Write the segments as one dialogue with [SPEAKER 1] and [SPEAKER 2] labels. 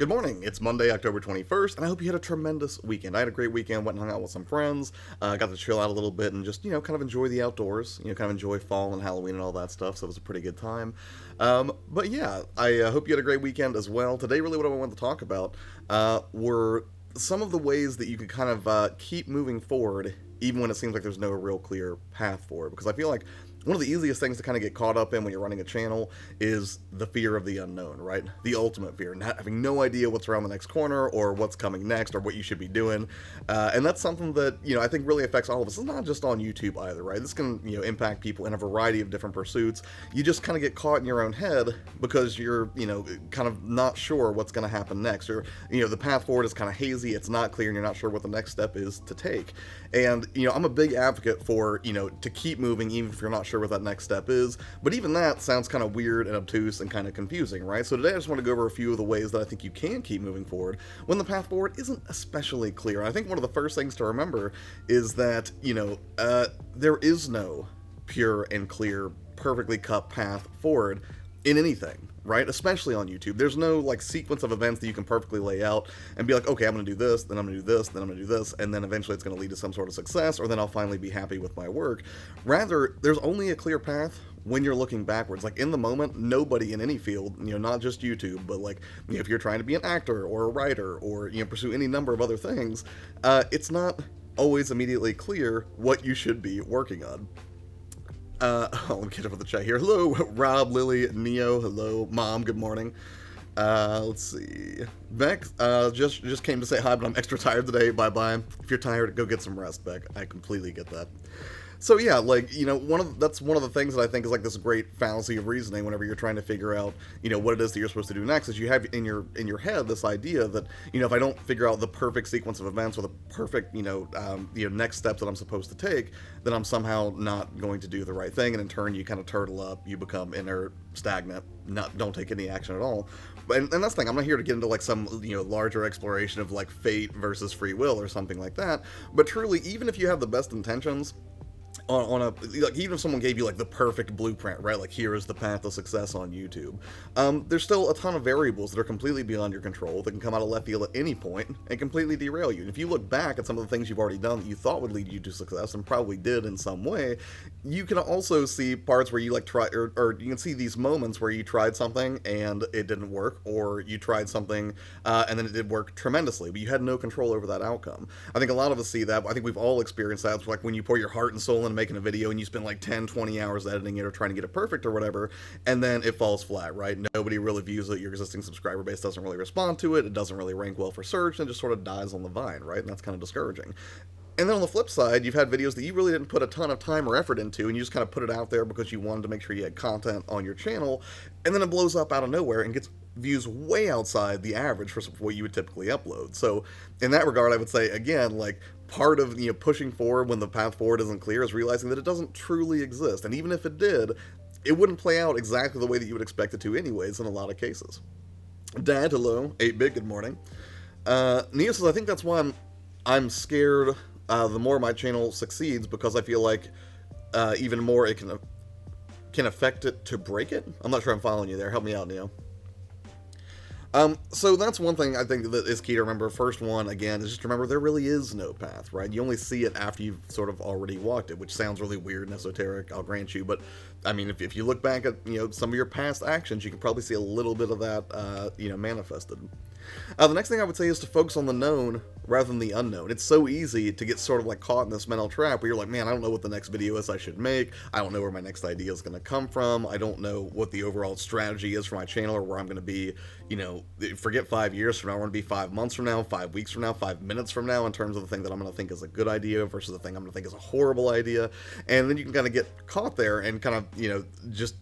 [SPEAKER 1] Good morning. It's Monday, October 21st, and I hope you had a tremendous weekend. I had a great weekend, went and hung out with some friends, got to chill out a little bit and just, kind of enjoy the outdoors, kind of enjoy fall and Halloween and all that stuff, so it was a pretty good time. But yeah, I hope you had a great weekend as well. Today, really what I wanted to talk about were some of the ways that you could kind of keep moving forward even when it seems like there's no real clear path forward. Because I feel like one of the easiest things to kind of get caught up in when you're running a channel is the fear of the unknown, right? The ultimate fear, not having no idea what's around the next corner or what's coming next or what you should be doing. And that's something that, I think really affects all of us. It's not just on YouTube either, right? This can, impact people in a variety of different pursuits. You just kind of get caught in your own head because you're, kind of not sure what's going to happen next. Or, the path forward is kind of hazy. It's not clear and you're not sure what the next step is to take. And, I'm a big advocate for, to keep moving even if you're not sure what that next step is, but even that sounds kind of weird and obtuse and kind of confusing, right? So today I just want to go over a few of the ways that I think you can keep moving forward when the path forward isn't especially clear. And I think one of the first things to remember is that, there is no pure and clear, perfectly cut path forward in anything, right? Especially on YouTube. There's no like sequence of events that you can perfectly lay out and be like, okay, I'm going to do this, then I'm going to do this, then I'm going to do this, and then eventually it's going to lead to some sort of success, or then I'll finally be happy with my work. Rather, there's only a clear path when you're looking backwards. Like in the moment, nobody in any field, not just YouTube, but like, if you're trying to be an actor or a writer or, pursue any number of other things, it's not always immediately clear what you should be working on. Let me get up with the chat here. Hello, Rob, Lily, Neo. Hello, Mom. Good morning. Let's see. Beck just came to say hi, but I'm extra tired today. Bye bye. If you're tired, go get some rest, Beck. I completely get that. So yeah, like, that's one of the things that I think is like this great fallacy of reasoning whenever you're trying to figure out, what it is that you're supposed to do next, is you have in your head this idea that, if I don't figure out the perfect sequence of events or the perfect, next steps that I'm supposed to take, then I'm somehow not going to do the right thing, and in turn you kind of turtle up, you become inert, stagnant, don't take any action at all. And that's the thing, I'm not here to get into like some, larger exploration of like fate versus free will or something like that, but truly, even if you have the best intentions, like even if someone gave you like the perfect blueprint, right, like here is the path to success on YouTube, there's still a ton of variables that are completely beyond your control that can come out of left field at any point and completely derail you. And if you look back at some of the things you've already done that you thought would lead you to success and probably did in some way, you can also see parts where you like try, or you can see these moments where you tried something and it didn't work, or you tried something and then it did work tremendously, but you had no control over that outcome. I think a lot of us see that. I think we've all experienced that. It's like when you pour your heart and soul into making a video and you spend like 10-20 hours editing it or trying to get it perfect or whatever, and then it falls flat, right? Nobody really views it, your existing subscriber base doesn't really respond to it, it doesn't really rank well for search, and it just sort of dies on the vine, right? And that's kind of discouraging. And then on the flip side, you've had videos that you really didn't put a ton of time or effort into, and you just kind of put it out there because you wanted to make sure you had content on your channel, and then it blows up out of nowhere and gets views way outside the average for what you would typically upload. So in that regard, I would say, again, like, part of pushing forward when the path forward isn't clear is realizing that it doesn't truly exist, and even if it did, it wouldn't play out exactly the way that you would expect it to anyways in a lot of cases. Dad, hello. 8-Bit, good morning. Nia says, I think that's why I'm scared the more my channel succeeds, because I feel like even more it can affect it to break it. I'm not sure I'm following you there. Help me out, Neo. So that's one thing I think that is key to remember. First one, again, is just remember there really is no path, right? You only see it after you've sort of already walked it, which sounds really weird and esoteric, I'll grant you, but I mean, if you look back at, some of your past actions, you can probably see a little bit of that, manifested. The next thing I would say is to focus on the known rather than the unknown. It's so easy to get sort of like caught in this mental trap where you're like, man, I don't know what the next video is I should make. I don't know where my next idea is going to come from. I don't know what the overall strategy is for my channel or where I'm going to be, forget 5 years from now. I want to be 5 months from now, 5 weeks from now, 5 minutes from now in terms of the thing that I'm going to think is a good idea versus the thing I'm going to think is a horrible idea. And then you can kind of get caught there and kind of, just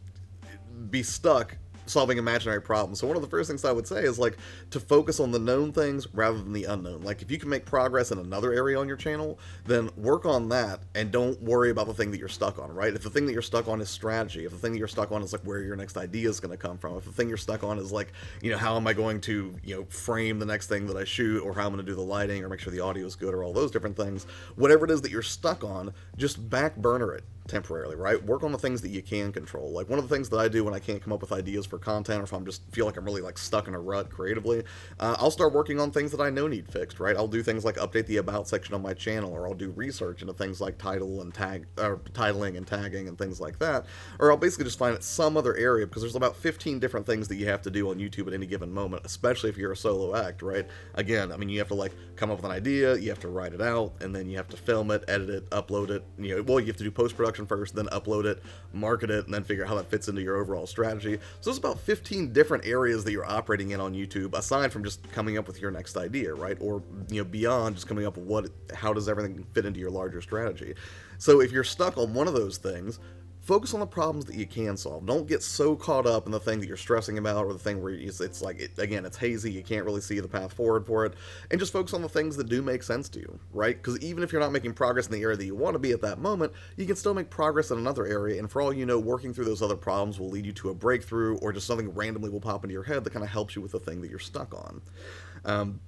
[SPEAKER 1] be stuck solving imaginary problems. So one of the first things I would say is like to focus on the known things rather than the unknown. Like if you can make progress in another area on your channel, then work on that and don't worry about the thing that you're stuck on, right? If the thing that you're stuck on is strategy, if the thing that you're stuck on is like where your next idea is going to come from, if the thing you're stuck on is like, how am I going to, frame the next thing that I shoot, or how I'm going to do the lighting or make sure the audio is good or all those different things, whatever it is that you're stuck on, just back burner it. temporarily, right? Work on the things that you can control. Like one of the things that I do when I can't come up with ideas for content, or if I'm just feel like I'm really like stuck in a rut creatively, I'll start working on things that I know need fixed, right? I'll do things like update the about section on my channel, or I'll do research into things like title and tag, or titling and tagging and things like that, or I'll basically just find some other area, because there's about 15 different things that you have to do on YouTube at any given moment, especially if you're a solo act, right? Again, I mean, you have to like come up with an idea, you have to write it out, and then you have to film it, edit it, upload it. You know, well, you have to do post-production first, then upload it, market it, and then figure out how that fits into your overall strategy. So there's about 15 different areas that you're operating in on YouTube, aside from just coming up with your next idea, right? Or, you know, beyond just coming up with how does everything fit into your larger strategy. So if you're stuck on one of those things, focus on the problems that you can solve. Don't get so caught up in the thing that you're stressing about, or the thing where it's like, again, it's hazy, you can't really see the path forward for it, and just focus on the things that do make sense to you, right? Because even if you're not making progress in the area that you want to be at that moment, you can still make progress in another area, and for all you know, working through those other problems will lead you to a breakthrough, or just something randomly will pop into your head that kind of helps you with the thing that you're stuck on.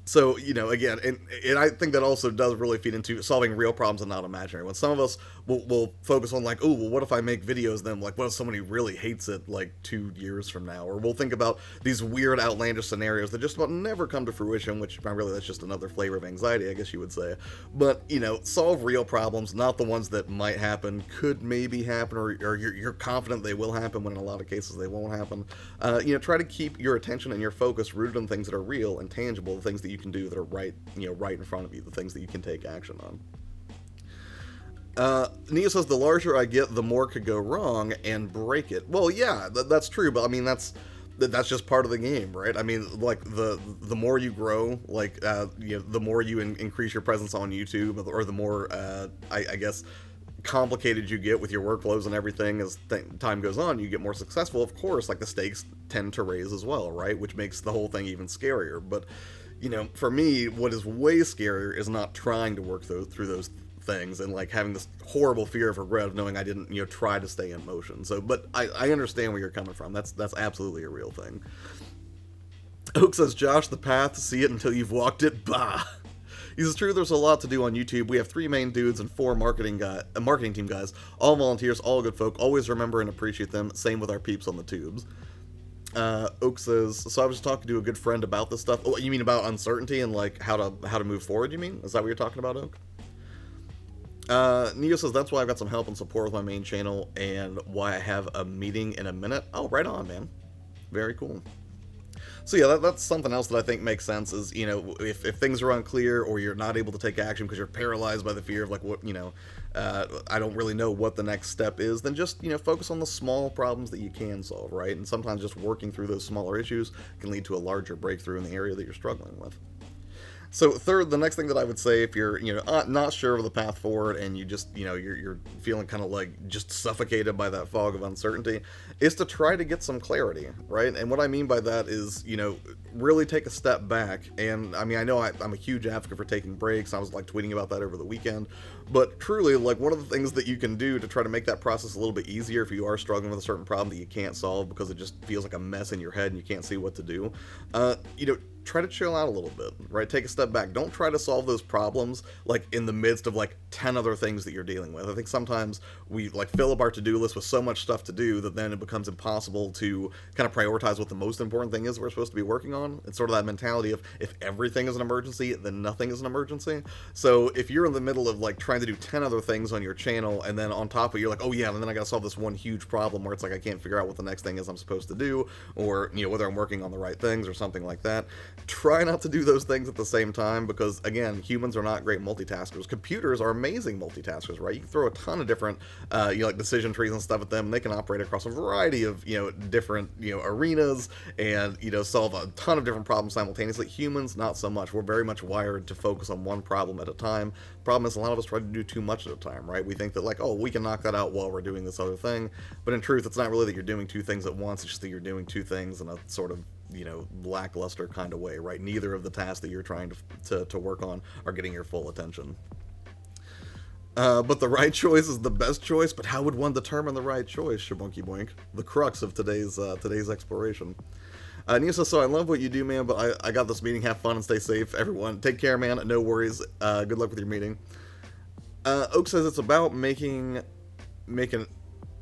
[SPEAKER 1] So, you know, again, and I think that also does really feed into solving real problems and not imaginary. When some of us will focus on like, oh, well, what if I make videos then? Like, what if somebody really hates it like 2 years from now? Or we'll think about these weird, outlandish scenarios that just about never come to fruition, which really that's just another flavor of anxiety, I guess you would say. But, you know, solve real problems, not the ones that might happen, could maybe happen, or you're confident they will happen, when in a lot of cases they won't happen. You know, try to keep your attention and your focus rooted on things that are real and tangible, the things that you can do that are right, you know, right in front of you, the things that you can take action on. Nia says, the larger I get, the more could go wrong, and break it. Well, yeah, that's true, but I mean, that's just part of the game, right? I mean, like, the more you grow, like, you know, the more you increase your presence on YouTube, or the more, I guess, complicated you get with your workflows and everything as time goes on, you get more successful, of course, like, the stakes tend to raise as well, right? Which makes the whole thing even scarier. But, you know, for me, what is way scarier is not trying to work through those things, and like having this horrible fear of regret of knowing I didn't, you know, try to stay in motion. So, but I understand where you're coming from. That's absolutely a real thing. Oak says, Josh, the path, see it until you've walked it. Bah. He says, true, there's a lot to do on YouTube. We have 3 main dudes and 4 marketing team guys, all volunteers, all good folk. Always remember and appreciate them. Same with our peeps on the tubes. Oak says, so I was just talking to a good friend about this stuff. Oh, you mean about uncertainty and like how to move forward, you mean? Is that what you're talking about, Oak? Neo says, that's why I've got some help and support with my main channel, and why I have a meeting in a minute. Oh, right on, man. Very cool. So yeah, that's something else that I think makes sense, is, you know, if things are unclear, or you're not able to take action because you're paralyzed by the fear of like, what, you know, I don't really know what the next step is, then just, you know, focus on the small problems that you can solve, right? And sometimes just working through those smaller issues can lead to a larger breakthrough in the area that you're struggling with. So third, the next thing that I would say, if you're, you know, not sure of the path forward, and you just, you know, you're feeling kind of like just suffocated by that fog of uncertainty, is to try to get some clarity, right? And what I mean by that is, you know, really take a step back. And I mean, I know I'm a huge advocate for taking breaks. I was like tweeting about that over the weekend. But truly, like, one of the things that you can do to try to make that process a little bit easier if you are struggling with a certain problem that you can't solve because it just feels like a mess in your head and you can't see what to do, you know, try to chill out a little bit, right? Take a step back. Don't try to solve those problems like in the midst of like 10 other things that you're dealing with. I think sometimes we like fill up our to-do list with so much stuff to do that then it becomes impossible to kind of prioritize what the most important thing is we're supposed to be working on. It's sort of that mentality of, if everything is an emergency, then nothing is an emergency. So if you're in the middle of like trying to do 10 other things on your channel, and then on top of it, you're like, oh yeah, and then I gotta solve this one huge problem where it's like I can't figure out what the next thing is I'm supposed to do, or, you know, whether I'm working on the right things or something like that. Try not to do those things at the same time, because again, humans are not great multitaskers. Computers are amazing multitaskers, right? You can throw a ton of different you know, like decision trees and stuff at them, and they can operate across a variety of, you know, different, you know, arenas, and, you know, solve a ton of different problems simultaneously. Humans, not so much. We're very much wired to focus on one problem at a time. Problem is, a lot of us try to do too much at a time, right? We think that like, oh, we can knock that out while we're doing this other thing, but in truth, it's not really that you're doing 2 things at once. It's just that you're doing 2 things in a sort of, you know, lackluster kind of way, right? Neither of the tasks that you're trying to work on are getting your full attention. But the right choice is the best choice. But how would one determine the right choice? Shabunky boink. The crux of today's exploration. Nia says, so I love what you do, man, but I got this meeting. Have fun and stay safe, everyone. Take care, man. No worries. Good luck with your meeting. Oak says, it's about making making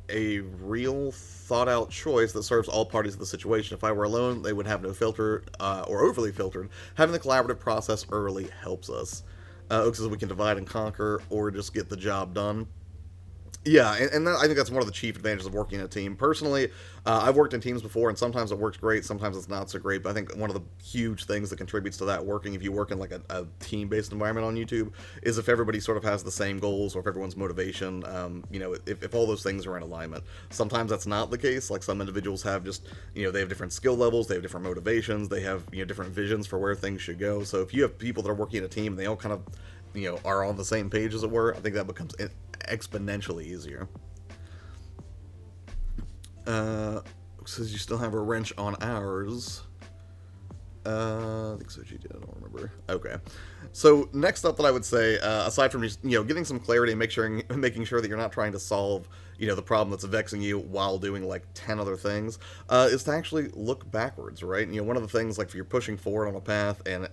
[SPEAKER 1] a real thought out choice that serves all parties of the situation. If I were alone, they would have no filter or overly filtered. Having the collaborative process early helps us. So we can divide and conquer or just get the job done. Yeah, and I think that's one of the chief advantages of working in a team. Personally, I've worked in teams before, and sometimes it works great, sometimes it's not so great. But I think one of the huge things that contributes to that working, if you work in like a team-based environment on YouTube, is if everybody sort of has the same goals or if everyone's motivation. If all those things are in alignment. Sometimes that's not the case. Like some individuals have just, they have different skill levels, they have different motivations, they have different visions for where things should go. So if you have people that are working in a team, and they all kind of are on the same page, as it were, I think that becomes exponentially easier. Says you still have a wrench on ours. I think so. She did. I don't remember. Okay. So next up, that I would say, aside from just getting some clarity and making sure that you're not trying to solve the problem that's vexing you while doing like 10 other things, is to actually look backwards, right? One of the things, like if you're pushing forward on a path and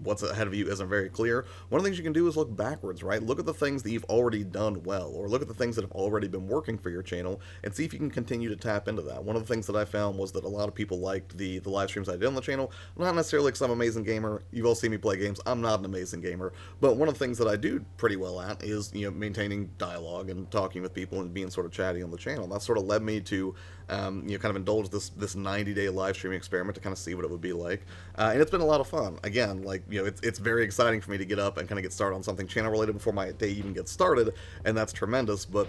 [SPEAKER 1] what's ahead of you isn't very clear, one of the things you can do is look backwards, right? Look at the things that you've already done well, or look at the things that have already been working for your channel, and see if you can continue to tap into that. One of the things that I found was that a lot of people liked the live streams I did on the channel, not necessarily because I'm an amazing gamer. You've all seen me play games. I'm not an amazing gamer, but one of the things that I do pretty well at is maintaining dialogue and talking with people and being sort of chatty on the channel. That sort of led me to kind of indulge this 90-day live streaming experiment to kind of see what it would be like, and it's been a lot of fun. Again, like it's very exciting for me to get up and kind of get started on something channel related before my day even gets started, and that's tremendous. But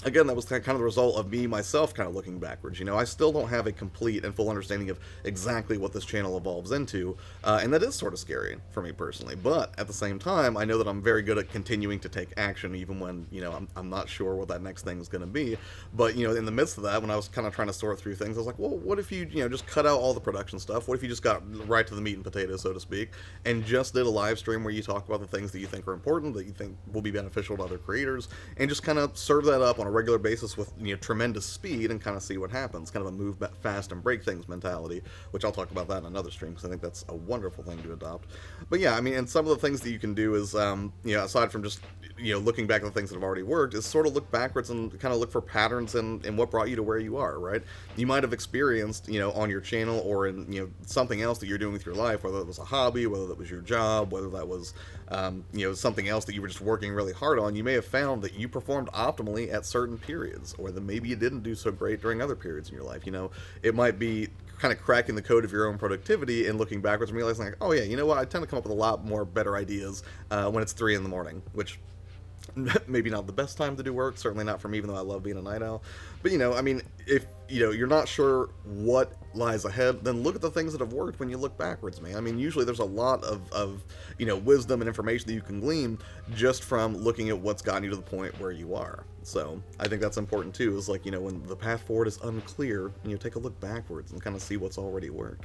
[SPEAKER 1] again, that was kind of the result of me myself kind of looking backwards. I still don't have a complete and full understanding of exactly what this channel evolves into, and that is sort of scary for me personally. But at the same time, I know that I'm very good at continuing to take action, even when I'm not sure what that next thing is going to be. But in the midst of that, when I was kind of trying to sort through things, I was like, well, what if you just cut out all the production stuff? What if you just got right to the meat and potatoes, so to speak, and just did a live stream where you talk about the things that you think are important, that you think will be beneficial to other creators, and just kind of serve that up on a regular basis with tremendous speed and kind of see what happens. Kind of a move fast and break things mentality, which I'll talk about that in another stream because I think that's a wonderful thing to adopt. But yeah, I mean, and some of the things that you can do is aside from just looking back at the things that have already worked, is sort of look backwards and kind of look for patterns in what brought you to where you are, right? You might have experienced on your channel or in something else that you're doing with your life, whether it was a hobby, whether that was your job, whether that was something else that you were just working really hard on. You may have found that you performed optimally at certain periods, or that maybe you didn't do so great during other periods in your life. It might be kind of cracking the code of your own productivity and looking backwards and realizing, like, oh yeah, you know what, I tend to come up with a lot more better ideas when it's 3 in the morning, which maybe not the best time to do work, certainly not for me, even though I love being a night owl. But I mean, if you're not sure what lies ahead, then look at the things that have worked when you look backwards, man. I mean, usually there's a lot of wisdom and information that you can glean just from looking at what's gotten you to the point where you are. So I think that's important too, is like, when the path forward is unclear, take a look backwards and kind of see what's already worked.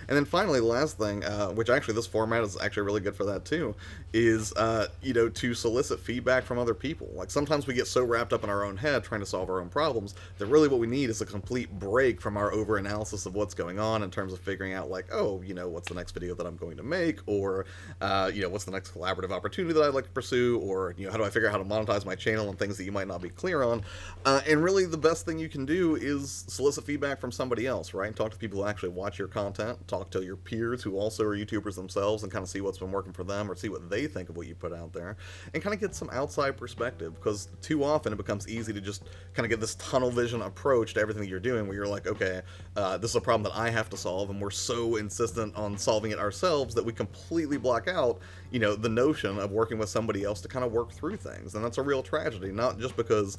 [SPEAKER 1] And then finally, the last thing, which actually this format is actually really good for that too, is, to solicit feedback from other people. Like sometimes we get so wrapped up in our own head trying to solve our own problems that really what we need is a complete break from our over-analysis of what's going on in terms of figuring out like, oh, what's the next video that I'm going to make, or, what's the next collaborative opportunity that I'd like to pursue, or, how do I figure out how to monetize my channel and things that you might not be clear on. And really the best thing you can do is solicit feedback from somebody else, right? Talk to people who actually watch your content, talk to your peers who also are YouTubers themselves and kind of see what's been working for them or see what they think of what you put out there, and kind of get some outside perspective, because too often it becomes easy to just kind of get this tunnel vision approach to everything that you're doing, where you're like, okay, this is a problem that I have to solve, and we're so insistent on solving it ourselves that we completely block out the notion of working with somebody else to kind of work through things. And that's a real tragedy, not just because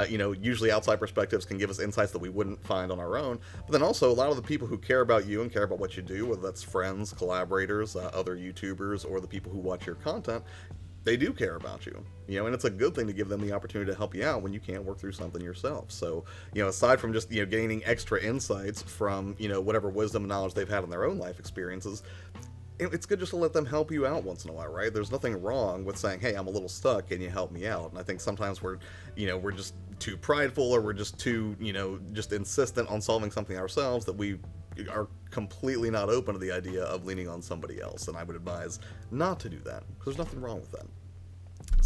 [SPEAKER 1] usually outside perspectives can give us insights that we wouldn't find on our own, but then also a lot of the people who care about you and care about what you do, whether that's friends, collaborators, other YouTubers, or the people who watch your content, they do care about you, and it's a good thing to give them the opportunity to help you out when you can't work through something yourself. So, aside from just, gaining extra insights from, whatever wisdom and knowledge they've had in their own life experiences, it's good just to let them help you out once in a while, right? There's nothing wrong with saying, hey, I'm a little stuck, can you help me out? And I think sometimes we're just too prideful, or we're just too, just insistent on solving something ourselves, that we are completely not open to the idea of leaning on somebody else. And I would advise not to do that, because there's nothing wrong with that.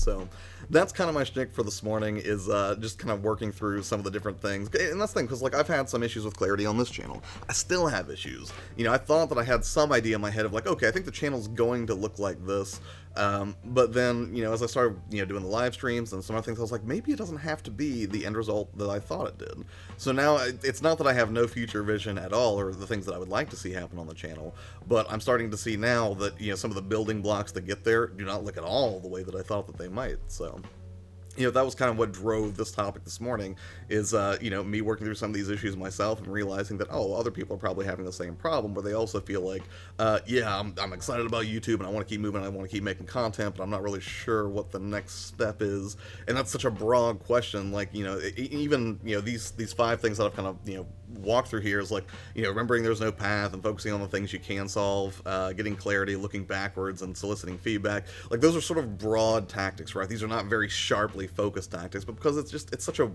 [SPEAKER 1] So that's kind of my shtick for this morning, is just kind of working through some of the different things. And that's the thing, because like I've had some issues with clarity on this channel. I still have issues. You know, I thought that I had some idea in my head of like, okay, I think the channel's going to look like this. But then, you know, as I started, you know, doing the live streams and some other things, I was like, maybe it doesn't have to be the end result that I thought it did. So now it's not that I have no future vision at all, or the things that I would like to see happen on the channel, but I'm starting to see now that, you know, some of the building blocks that get there do not look at all the way that I thought that they might. So, you know, that was kind of what drove this topic this morning, is, you know, me working through some of these issues myself and realizing that, oh, other people are probably having the same problem, where they also feel like, yeah, I'm excited about YouTube and I want to keep moving, I want to keep making content, but I'm not really sure what the next step is. And that's such a broad question. Like, you know, even, you know, these 5 things that I've kind of, you know, walked through here is like, you know, remembering there's no path and focusing on the things you can solve, getting clarity, looking backwards, and soliciting feedback. Like, those are sort of broad tactics, right? These are not very sharply focused tactics, but because it's such a,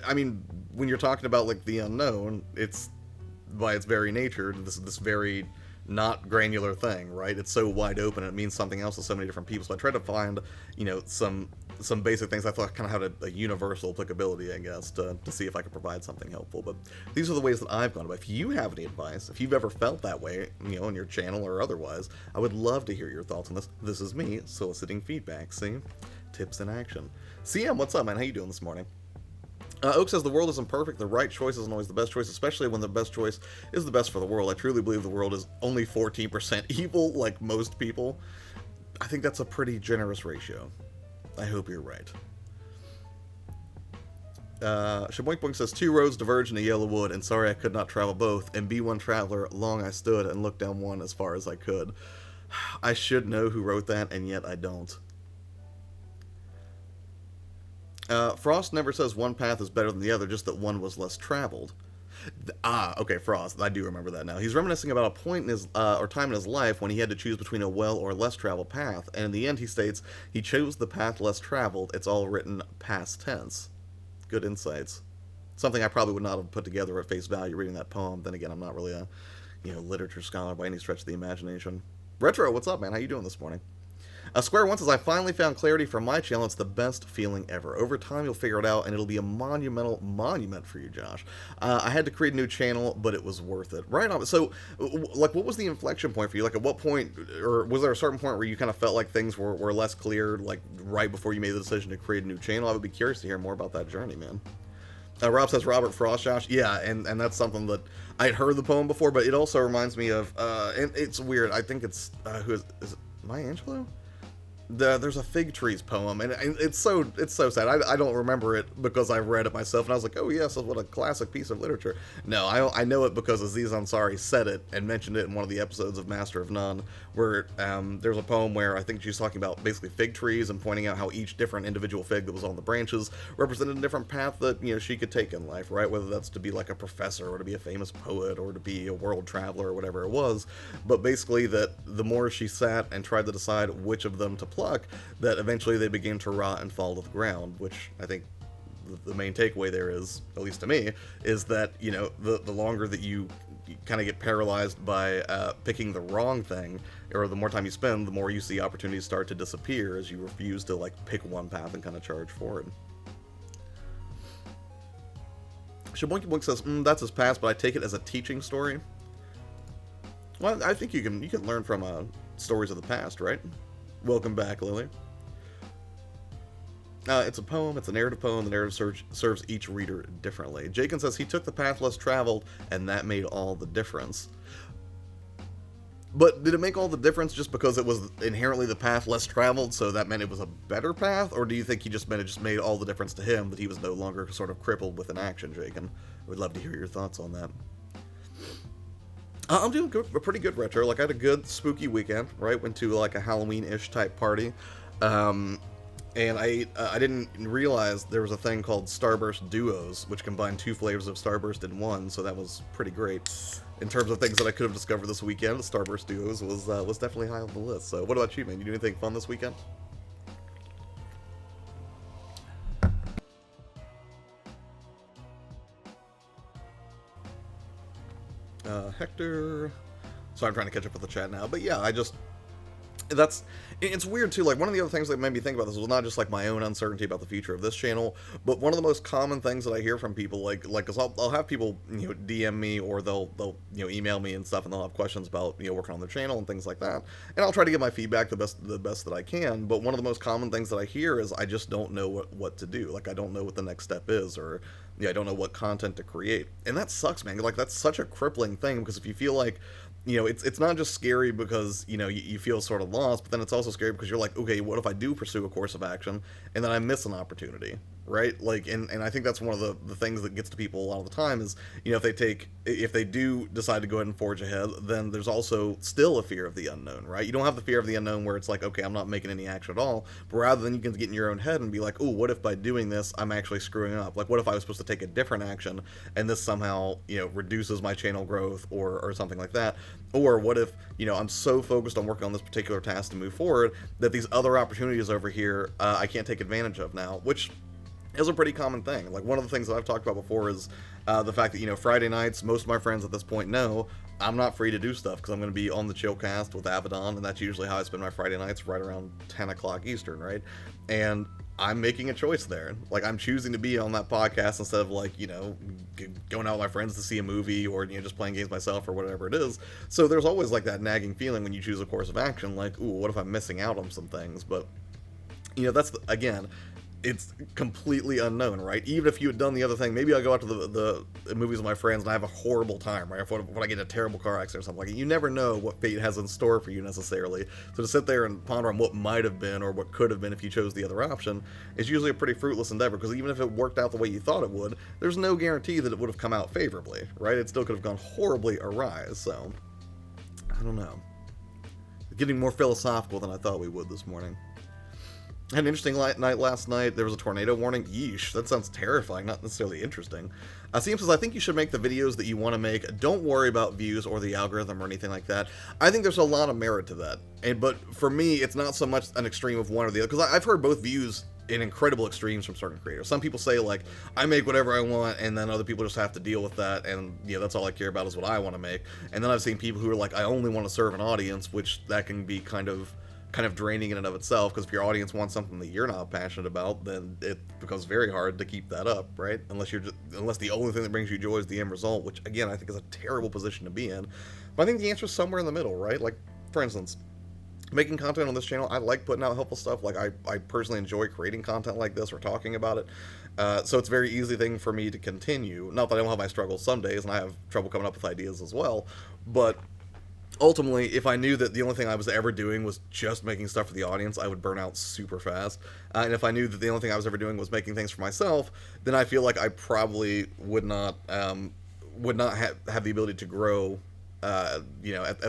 [SPEAKER 1] I mean, when you're talking about like the unknown, it's by its very nature this very not granular thing, right? It's so wide open, and it means something else to so many different people. So I tried to find, you know, some basic things I thought kind of had a universal applicability, I guess, to see if I could provide something helpful. But these are the ways that I've gone about. If you have any advice, if you've ever felt that way, you know, on your channel or otherwise, I would love to hear your thoughts on this. This is me soliciting feedback. See? Tips in action. CM, what's up, man? How you doing this morning? Oak says the world isn't perfect. The right choice isn't always the best choice, especially when the best choice is the best for the world. I truly believe the world is only 14% evil, like most people. I think that's a pretty generous ratio. I hope you're right. Shaboink Boink says 2 roads diverge into yellow wood, and sorry I could not travel both. And be one traveler, long I stood and looked down one as far as I could. I should know who wrote that, and yet I don't. Frost never says one path is better than the other, just that one was less traveled. Okay, Frost. I do remember that now. He's reminiscing about a point in his, or time in his life when he had to choose between a well or less traveled path, and in the end he states, he chose the path less traveled. It's all written past tense. Good insights. Something I probably would not have put together at face value reading that poem. Then again, I'm not really a, you know, literature scholar by any stretch of the imagination. Retro, what's up, man? How you doing this morning? Square One says, I finally found clarity for my channel. It's the best feeling ever. Over time, you'll figure it out, and it'll be a monumental monument for you, Josh. I had to create a new channel, but it was worth it. Right on. So, like, what was the inflection point for you? Like, at what point, or was there a certain point where you kind of felt like things were less clear, like, right before you made the decision to create a new channel? I would be curious to hear more about that journey, man. Rob says Robert Frost, Josh. Yeah, and that's something that I'd heard the poem before, but it also reminds me of, and it's weird. I think it's, who is it Maya Angelou? There's a Fig Trees poem, and it's so sad. I don't remember it because I read it myself, and I was like, oh yes, what a classic piece of literature. No, I know it because Aziz Ansari said it and mentioned it in one of the episodes of Master of None, where there's a poem where I think she's talking about basically fig trees and pointing out how each different individual fig that was on the branches represented a different path that, you know, she could take in life, right? Whether that's to be like a professor, or to be a famous poet, or to be a world traveler, or whatever it was. But basically that the more she sat and tried to decide which of them to pluck, that eventually they begin to rot and fall to the ground, which I think the main takeaway there is, at least to me, is that, you know, the longer that you kind of get paralyzed by picking the wrong thing, or the more time you spend, the more you see opportunities start to disappear as you refuse to, like, pick one path and kind of charge forward. Shaboinky Boink says, that's his past, but I take it as a teaching story. Well, I think you can learn from stories of the past, right? Welcome back, Lily. It's a poem. It's a narrative poem. The narrative serves each reader differently. Jakin says he took the path less traveled, and that made all the difference. But did it make all the difference just because it was inherently the path less traveled, so that meant it was a better path? Or do you think he just meant it just made all the difference to him, that he was no longer sort of crippled with inaction, Jakin? I would love to hear your thoughts on that. I'm doing a pretty good retro. Like, I had a good spooky weekend, right? Went to, like, a Halloween-ish type party. And I didn't realize there was a thing called Starburst Duos, which combined 2 flavors of Starburst in one, so that was pretty great. In terms of things that I could have discovered this weekend, Starburst Duos was definitely high on the list. So what about you, man? You do anything fun this weekend? Hector... So I'm trying to catch up with the chat now, but yeah, I just that's it's weird too. Like, one of the other things that made me think about this was not just like my own uncertainty about the future of this channel, but one of the most common things that I hear from people, cause I'll have people, DM me, or they'll email me and stuff, and they'll have questions about working on their channel and things like that, and I'll try to give my feedback the best that I can. But one of the most common things that I hear is I just don't know what to do. Like, I don't know what the next step is, or I don't know what content to create, and that sucks, man. Like, that's such a crippling thing, because if you feel like it's not just scary because you feel sort of lost, but then it's also scary because you're like, okay, what if I do pursue a course of action and then I miss an opportunity, right? Like, and I think that's one of the things that gets to people a lot of the time is, if they do decide to go ahead and forge ahead, then there's also still a fear of the unknown, right? You don't have the fear of the unknown where it's like, okay, I'm not making any action at all, but rather than you can get in your own head and be like, oh, what if by doing this I'm actually screwing up? Like, what if I was supposed to take a different action and this somehow reduces my channel growth, or something like that? Or what if I'm so focused on working on this particular task to move forward that these other opportunities over here I can't take advantage of now, which is a pretty common thing. Like, one of the things that I've talked about before is the fact that Friday nights, most of my friends at this point know I'm not free to do stuff because I'm going to be on the Chillcast with Abaddon, and that's usually how I spend my Friday nights, right around 10 o'clock Eastern, right? And I'm making a choice there. Like, I'm choosing to be on that podcast instead of, like, going out with my friends to see a movie, or, just playing games myself, or whatever it is. So there's always, like, that nagging feeling when you choose a course of action, like, ooh, what if I'm missing out on some things? But, that's, again, it's completely unknown, right? Even if you had done the other thing, maybe I'll go out to the movies with my friends and I have a horrible time, right? When I get in a terrible car accident or something like that. You never know what fate has in store for you necessarily. So to sit there and ponder on what might have been or what could have been if you chose the other option is usually a pretty fruitless endeavor, because even if it worked out the way you thought it would, there's no guarantee that it would have come out favorably, right? It still could have gone horribly awry. So, I don't know. Getting more philosophical than I thought we would this morning. I had an interesting night last night. There was a tornado warning. Yeesh, that sounds terrifying, not necessarily interesting. CM says, I think you should make the videos that you want to make. Don't worry about views or the algorithm or anything like that. I think there's a lot of merit to that. But for me, it's not so much an extreme of one or the other, because I've heard both views in incredible extremes from certain creators. Some people say, like, I make whatever I want, and then other people just have to deal with that, and that's all I care about is what I want to make. And then I've seen people who are like, I only want to serve an audience, which that can be kind of draining in and of itself, because if your audience wants something that you're not passionate about, then it becomes very hard to keep that up, right? Unless the only thing that brings you joy is the end result, which, again, I think is a terrible position to be in. But I think the answer is somewhere in the middle, right? Like, for instance, making content on this channel, I like putting out helpful stuff. Like, I personally enjoy creating content like this or talking about it. So it's a very easy thing for me to continue. Not that I don't have my struggles some days, and I have trouble coming up with ideas as well, but ultimately, if I knew that the only thing I was ever doing was just making stuff for the audience, I would burn out super fast. And if I knew that the only thing I was ever doing was making things for myself, then I feel like I probably would not have the ability to grow, at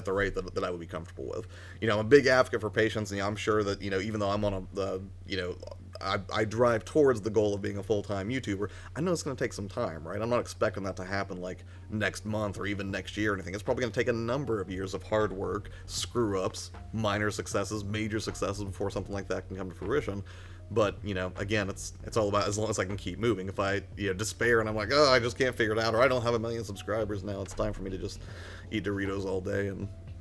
[SPEAKER 1] the rate that I would be comfortable with. I'm a big advocate for patience, and I'm sure that, even though I'm on I drive towards the goal of being a full-time YouTuber, I know it's going to take some time, right? I'm not expecting that to happen, like, next month or even next year or anything. It's probably going to take a number of years of hard work, screw-ups, minor successes, major successes before something like that can come to fruition. But, again, it's all about as long as I can keep moving. If I, despair and I'm like, oh, I just can't figure it out, or I don't have 1 million subscribers now, it's time for me to just eat Doritos all day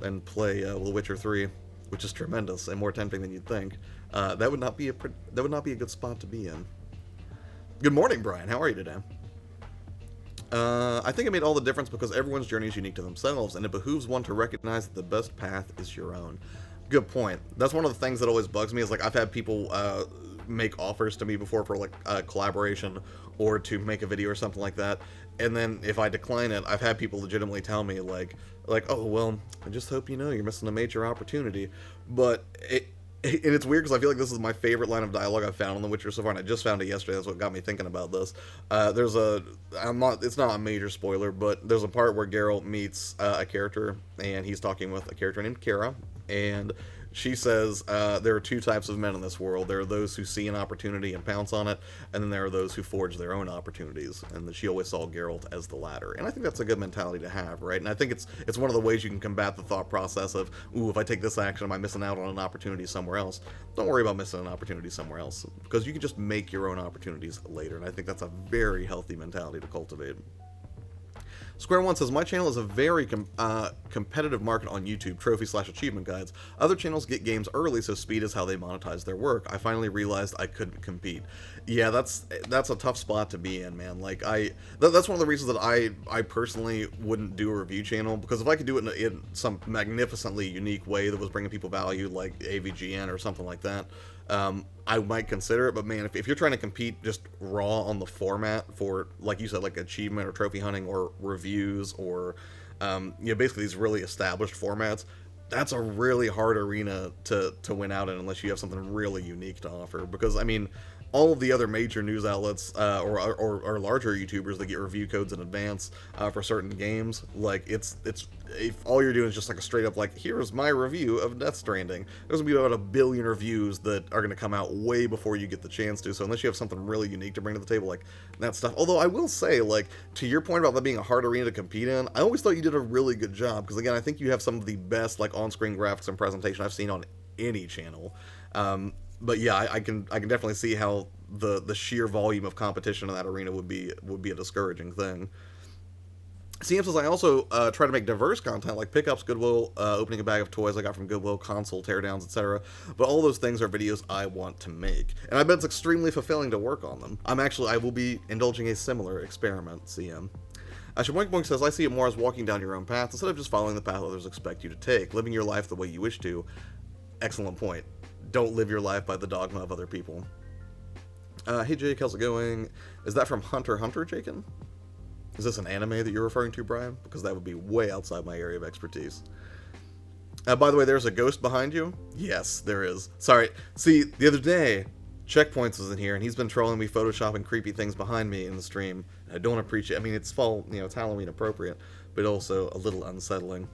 [SPEAKER 1] and play The Witcher 3, which is tremendous and more tempting than you'd think. That would not be a good spot to be in. Good morning, Brian. How are you today? I think it made all the difference because everyone's journey is unique to themselves, and it behooves one to recognize that the best path is your own. Good point. That's one of the things that always bugs me, is like, I've had people make offers to me before for, like, a collaboration or to make a video or something like that, and then if I decline it, I've had people legitimately tell me like, oh, well, I just hope you're missing a major opportunity. But and it's weird because I feel like this is my favorite line of dialogue I've found on The Witcher so far, and I just found it yesterday. That's what got me thinking about this. It's not a major spoiler, but there's a part where Geralt meets a character, and he's talking with a character named Kara, and she says, there are two types of men in this world. There are those who see an opportunity and pounce on it, and then there are those who forge their own opportunities, and she always saw Geralt as the latter. And I think that's a good mentality to have, right? And I think it's one of the ways you can combat the thought process of, ooh, if I take this action, am I missing out on an opportunity somewhere else? Don't worry about missing an opportunity somewhere else, because you can just make your own opportunities later, and I think that's a very healthy mentality to cultivate. Square One says, my channel is a very competitive market on YouTube, trophy/achievement guides. Other channels get games early, so speed is how they monetize their work. I finally realized I couldn't compete. Yeah, that's a tough spot to be in, man. Like, that's one of the reasons that I personally wouldn't do a review channel, because if I could do it in some magnificently unique way that was bringing people value, like AVGN or something like that, I might consider it. But man, if you're trying to compete just raw on the format for, like you said, like achievement or trophy hunting or reviews or basically these really established formats, that's a really hard arena to win out in unless you have something really unique to offer. Because I mean, all of the other major news outlets or larger YouTubers that get review codes in advance for certain games, like it's if all you're doing is just like a straight up like, here's my review of Death Stranding, there's gonna be about 1 billion reviews that are gonna come out way before you get the chance to. So unless you have something really unique to bring to the table, like that stuff. Although I will say, like, to your point about that being a hard arena to compete in, I always thought you did a really good job, because again, I think you have some of the best like on-screen graphics and presentation I've seen on any channel. But yeah, I can definitely see how the sheer volume of competition in that arena would be a discouraging thing. CM says, I also try to make diverse content like pickups, Goodwill, opening a bag of toys I got from Goodwill, console teardowns, etc. But all those things are videos I want to make, and I bet it's extremely fulfilling to work on them. I will be indulging a similar experiment. CM. Shaboink Boink says, I see it more as walking down your own path instead of just following the path others expect you to take, living your life the way you wish to. Excellent point. Don't live your life by the dogma of other people. Hey Jake, how's it going? Is that from Hunter x Hunter, Jaken? Is this an anime that you're referring to, Brian? Because that would be way outside my area of expertise. By the way, there's a ghost behind you? Yes, there is. Sorry. See, the other day, Checkpoints was in here, and he's been trolling me, photoshopping creepy things behind me in the stream. I don't appreciate. I mean, it's it's Halloween appropriate, but also a little unsettling.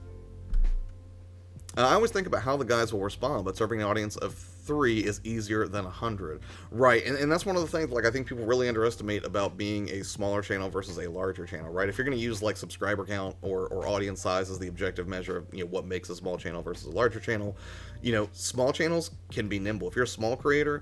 [SPEAKER 1] I always think about how the guys will respond, but serving an audience of 3 is easier than 100. Right, and that's one of the things, like, I think people really underestimate about being a smaller channel versus a larger channel, right? If you're going to use, like, subscriber count or audience size as the objective measure of, what makes a small channel versus a larger channel, small channels can be nimble. If you're a small creator,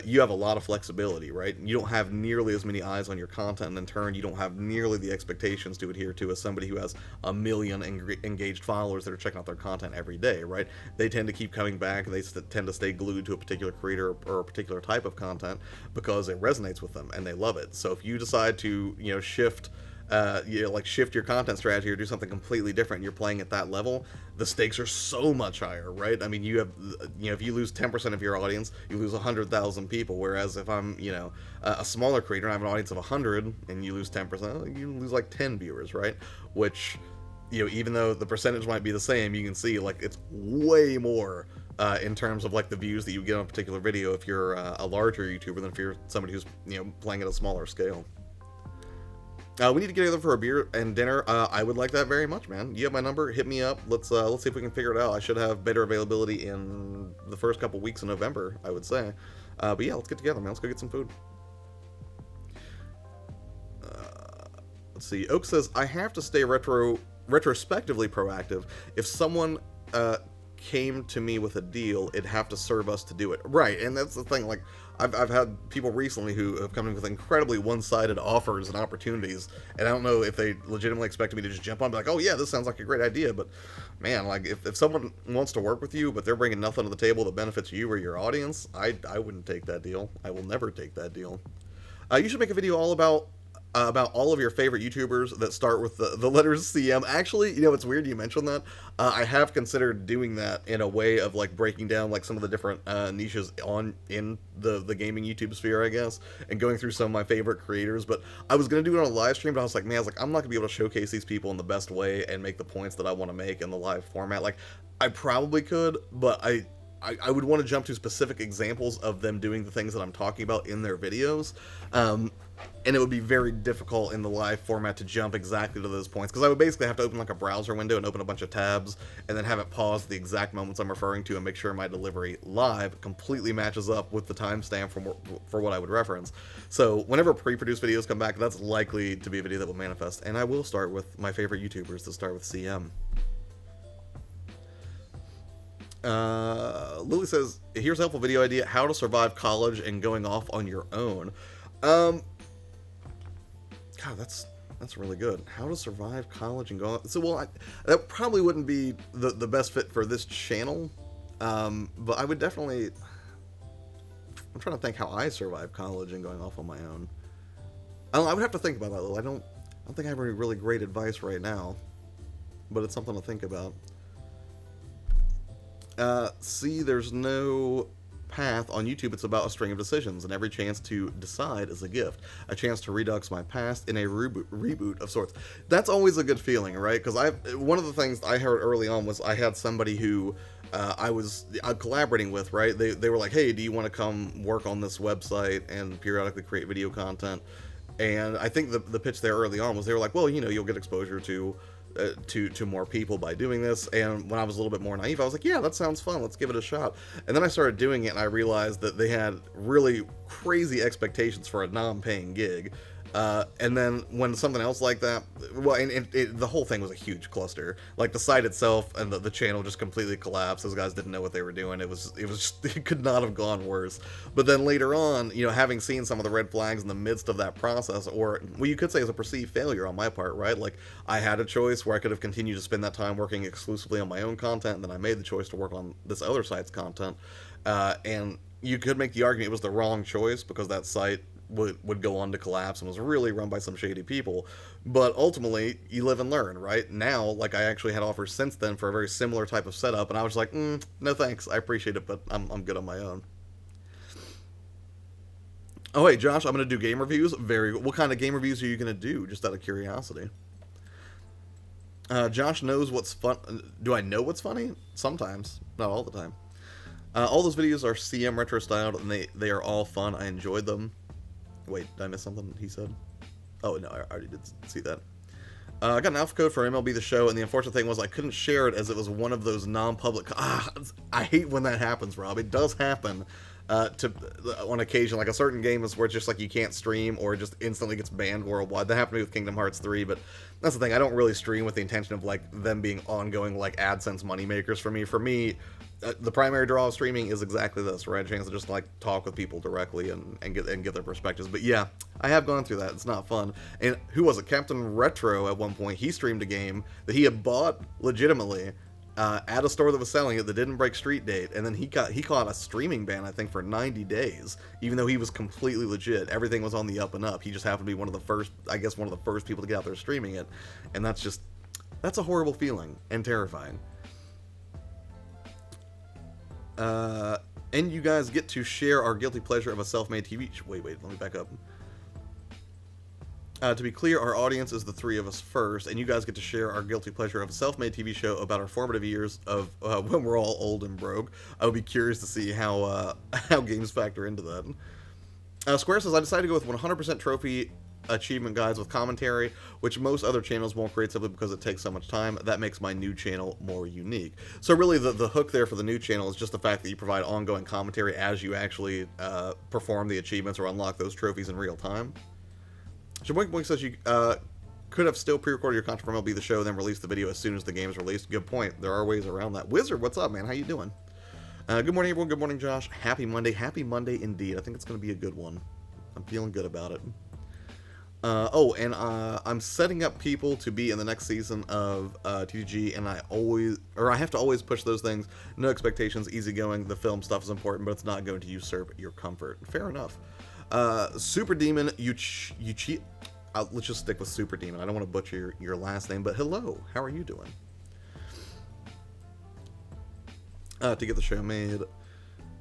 [SPEAKER 1] you have a lot of flexibility, right? You don't have nearly as many eyes on your content, and in turn, you don't have nearly the expectations to adhere to as somebody who has 1 million engaged followers that are checking out their content every day, right? They tend to keep coming back, and they tend to stay glued to a particular creator or a particular type of content because it resonates with them and they love it. So if you decide to, shift your content strategy or do something completely different, and you're playing at that level, the stakes are so much higher, right? I mean, you have, if you lose 10% of your audience, you lose 100,000 people. Whereas if I'm, a smaller creator, and I have an audience of 100, and you lose 10%, you lose like 10 viewers, right? Which, even though the percentage might be the same, you can see like it's way more in terms of like the views that you get on a particular video if you're a larger YouTuber than if you're somebody who's, playing at a smaller scale. We need to get together for a beer and dinner. I would like that very much, man. You have my number. Hit me up. Let's see if we can figure it out. I should have better availability in the first couple weeks in November, I would say. But yeah, let's get together, man. Let's go get some food. Let's see. Oak says, I have to stay retrospectively proactive. If someone came to me with a deal, it'd have to serve us to do it. Right, and that's the thing. Like, I've had people recently who have come in with incredibly one-sided offers and opportunities, and I don't know if they legitimately expected me to just jump on and be like, oh yeah, this sounds like a great idea, but man, like, if someone wants to work with you, but they're bringing nothing to the table that benefits you or your audience, I wouldn't take that deal. I will never take that deal. You should make a video all about all of your favorite YouTubers that start with the letters CM. Actually, it's weird you mentioned that. I have considered doing that in a way of like breaking down like some of the different niches in the gaming YouTube sphere, I guess, and going through some of my favorite creators. But I was gonna do it on a live stream, but I was like, I'm not gonna be able to showcase these people in the best way and make the points that I want to make in the live format. Like, I probably could, but I would want to jump to specific examples of them doing the things that I'm talking about in their videos. And it would be very difficult in the live format to jump exactly to those points, because I would basically have to open like a browser window and open a bunch of tabs, and then have it pause the exact moments I'm referring to and make sure my delivery live completely matches up with the timestamp for what I would reference. So whenever pre-produced videos come back, that's likely to be a video that will manifest, and I will start with my favorite YouTubers to start with CM. Lily says, here's a helpful video idea: how to survive college and going off on your own. God, that's That's really good. How to survive college and go on. So, well, that probably wouldn't be the best fit for this channel. But I would definitely... I'm trying to think how I survived college and going off on my own. I would have to think about that a little. I don't think I have any really great advice right now. But it's something to think about. See, there's no path on YouTube. It's about a string of decisions, and every chance to decide is a gift. A chance to redux my past in a reboot of sorts. That's always a good feeling, right? Because one of the things I heard early on was I had somebody who I was collaborating with, right? They were like, hey, do you want to come work on this website and periodically create video content? And I think the pitch there early on was they were like, well, you'll get exposure to more people by doing this. And when I was a little bit more naive, I was like, yeah, that sounds fun, let's give it a shot. And then I started doing it, and I realized that they had really crazy expectations for a non-paying gig. And then when something else like that, well, the whole thing was a huge cluster. Like the site itself and the channel just completely collapsed. Those guys didn't know what they were doing. It could not have gone worse. But then later on, having seen some of the red flags in the midst of that process, or well, you could say it's a perceived failure on my part, right? Like I had a choice where I could have continued to spend that time working exclusively on my own content, and then I made the choice to work on this other site's content. And you could make the argument it was the wrong choice because that site would go on to collapse and was really run by some shady people. But ultimately, you live and learn, right? Now, like, I actually had offers since then for a very similar type of setup, and I was like, no thanks, I appreciate it, but I'm good on my own. Oh, hey, Josh, I'm going to do game reviews. What kind of game reviews are you going to do, just out of curiosity? Josh knows what's fun. Do I know what's funny? Sometimes. Not all the time. All those videos are CM retro styled, and they are all fun. I enjoyed them. Wait, did I miss something he said? Oh, no, I already did see that. I got an alpha code for MLB The Show, and the unfortunate thing was I couldn't share it as it was one of those non-public... I hate when that happens, Rob. It does happen on occasion. Like a certain game is where it's just like you can't stream or it just instantly gets banned worldwide. That happened to me with Kingdom Hearts 3, but that's the thing. I don't really stream with the intention of like them being ongoing like AdSense moneymakers for me. For me, the primary draw of streaming is exactly this, right? A chance to just like talk with people directly and get their perspectives. But yeah, I have gone through that. It's not fun. And who was it? Captain Retro at one point, he streamed a game that he had bought legitimately at a store that was selling it that didn't break street date, and then he caught a streaming ban, I think, for 90 days, even though he was completely legit. Everything was on the up and up. He just happened to be one of the first people to get out there streaming it, and that's a horrible feeling and terrifying. And you guys get to share our guilty pleasure of a self-made TV... Wait, let me back up. To be clear, our audience is the three of us first, and you guys get to share our guilty pleasure of a self-made TV show about our formative years of when we're all old and broke. I would be curious to see how games factor into that. Square says, I decided to go with 100% trophy achievement guides with commentary, which most other channels won't create simply because it takes so much time. That makes my new channel more unique. So really the hook there for the new channel is just the fact that you provide ongoing commentary as you actually perform the achievements or unlock those trophies in real time. Shaboink Boink says you could have still pre-recorded your content from MLB The Show, then released the video as soon as the game is released. Good point. There are ways around that. Wizard, what's up, man? How you doing? Good morning, everyone. Good morning, Josh. Happy Monday. Happy Monday indeed. I think it's going to be a good one. I'm feeling good about it. I'm setting up people to be in the next season of TTG, and I have to always push those things. No expectations, easygoing. The film stuff is important, but it's not going to usurp your comfort. Fair enough. Super Demon, you cheat. Let's just stick with Super Demon. I don't want to butcher your last name, but hello, how are you doing? To get the show made.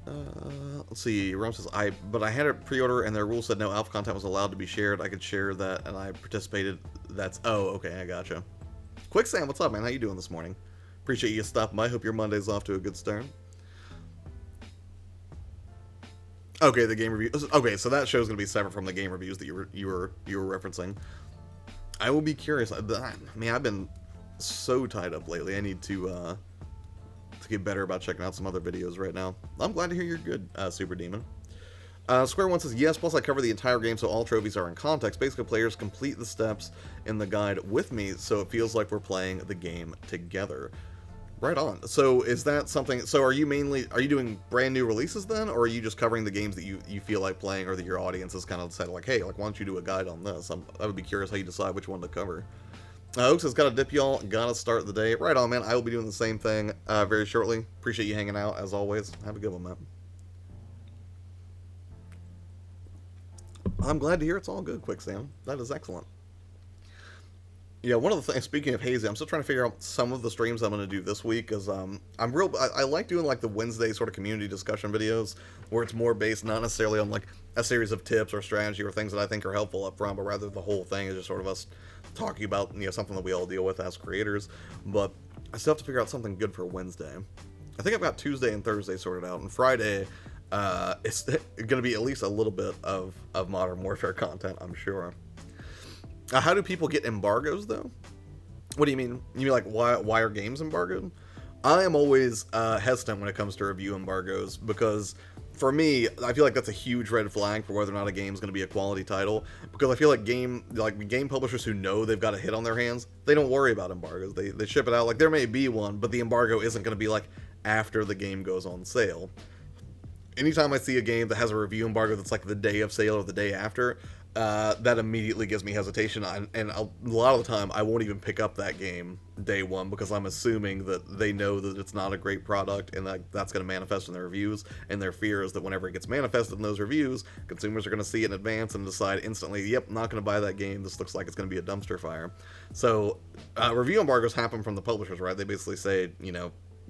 [SPEAKER 1] Let's see. Rom says, I had a pre-order and their rules said no alpha content was allowed to be shared. I could share that, and I participated. Oh, okay, I gotcha. Quicksand, what's up, man? How you doing this morning? Appreciate you stopping by. Hope your Monday's off to a good start. Okay, the game review. Okay, so that show's gonna be separate from the game reviews that you were referencing. I will be curious. I mean, I've been so tied up lately. I need to get better about checking out some other videos right now. I'm glad to hear you're good, Super Demon. Square One says, yes, plus I cover the entire game so all trophies are in context. Basically, players complete the steps in the guide with me, so it feels like we're playing the game together. Right on. So is that something? So are you doing brand new releases then, or are you just covering the games that you feel like playing, or that your audience has kind of said like, hey, like why don't you do a guide on this? I would be curious how you decide which one to cover. Oaks has got to dip y'all. Gotta start the day. Right on, man. I will be doing the same thing very shortly. Appreciate you hanging out as always. Have a good one, man. I'm glad to hear it's all good, Quick Sam. That is excellent. Yeah, one of the things, speaking of hazy, I'm still trying to figure out some of the streams I'm going to do this week, because I like doing like the Wednesday sort of community discussion videos, where it's more based not necessarily on like a series of tips or strategy or things that I think are helpful up front, but rather the whole thing is just sort of us talking about, something that we all deal with as creators. But I still have to figure out something good for Wednesday. I think I've got Tuesday and Thursday sorted out, and Friday, it's going to be at least a little bit of Modern Warfare content, I'm sure. How do people get embargoes, though? What do you mean? You mean like why are games embargoed? I am always hesitant when it comes to review embargoes, because for me, I feel like that's a huge red flag for whether or not a game is going to be a quality title. Because I feel like game publishers who know they've got a hit on their hands, they don't worry about embargoes. They ship it out. Like, there may be one, but the embargo isn't going to be like after the game goes on sale. Anytime I see a game that has a review embargo that's like the day of sale or the day after, that immediately gives me hesitation, and a lot of the time I won't even pick up that game day one, because I'm assuming that they know that it's not a great product, and that's going to manifest in their reviews, and their fear is that whenever it gets manifested in those reviews, consumers are going to see it in advance and decide instantly, yep, not going to buy that game, this looks like it's going to be a dumpster fire. So review embargoes happen from the publishers, right? They basically say,